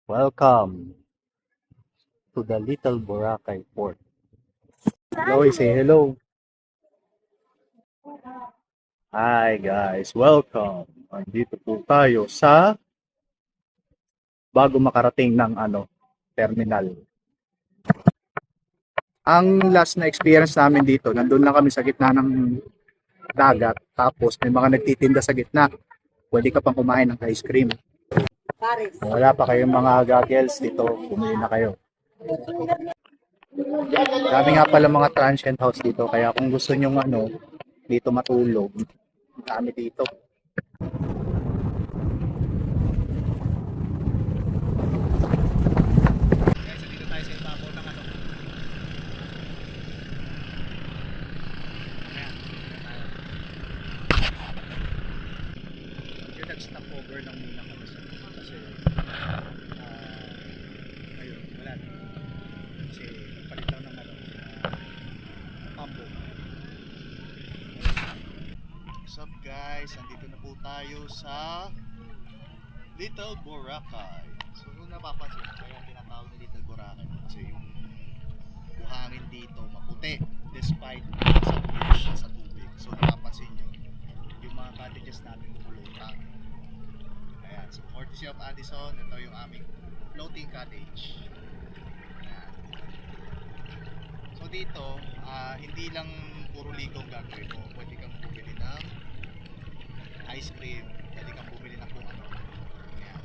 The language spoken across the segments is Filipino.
Welcome to the Little Boracay Port. Hello, say hello. Hi guys, welcome. Andito po tayo sa bago makarating ng terminal. Ang last na experience namin dito, nandun lang kami sa gitna ng dagat, tapos may mga nagtitinda sa gitna. Pwede ka pang kumain ng ice cream. Kung wala pa kayong mga goggles dito, bumili na kayo. Dami nga pala mga transient house dito, kaya kung gusto nyo dito matulog, dami dito. Dito tayo sa ibabaw ng Yung nag-stop over lang muna kami sa kasi ayun, wala na. Kasi palit lang ng pambo. What's up guys? Andito na po tayo sa Little Boracay. So kung napapansin, kaya tinatawag na Little Boracay kasi yung buhangin dito maputi despite nasa beach sa tubig. So napapansin nyo, yung mga cottages natin lumulutang. Ayan, so courtesy of Addison, ito yung aming floating cottage. Ayan. So dito, hindi lang puro ligaw gagawin mo. Pwede kang bumili ng ice cream, pwede kang bumili ng kung ano. Ayan.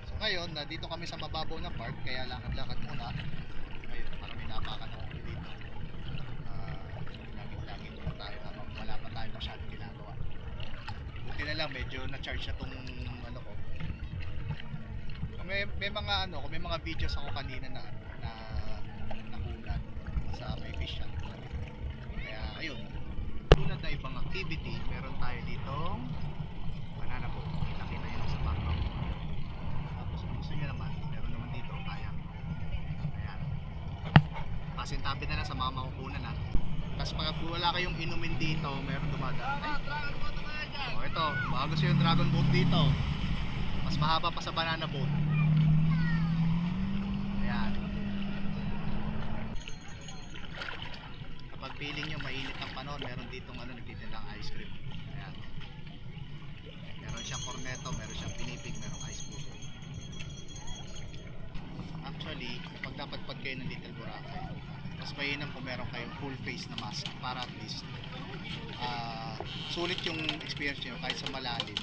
So ngayon, dito kami sa mababaw na park, kaya lakad-lakad muna. Ngayon, para may napakan ako dito. Laging-laging muna tayo habang wala pa tayo masyadong ginagawa. Buti na lang, medyo na-charge na tong ko. May mga may mga videos ako kanina na nakulat sa may fish shop. Kaya ayun, tulad na ibang activity, meron tayo ditong banana boat. Kita-kita yun sa background. Tapos kung gusto nyo naman, meron naman dito kayak. Ayan, pasintabi na lang sa mga makukunan na. Tapos pag wala kayong inumin dito, meron dumadaan. Ito, baka gusto yung dragon boat dito, mas mahaba pa sa banana boat. Ayan. Kapag feeling nyo mainit ang panahon, meron ditong nagtitinlang ice cream. Ayan. Meron siyang cornetto, meron siyang pinipig, merong ice puso. Actually, pag napadpad kayo ng Little Boracay, mas mainam kung meron kayong full face na mask para at least sulit yung experience nyo kahit sa malalim.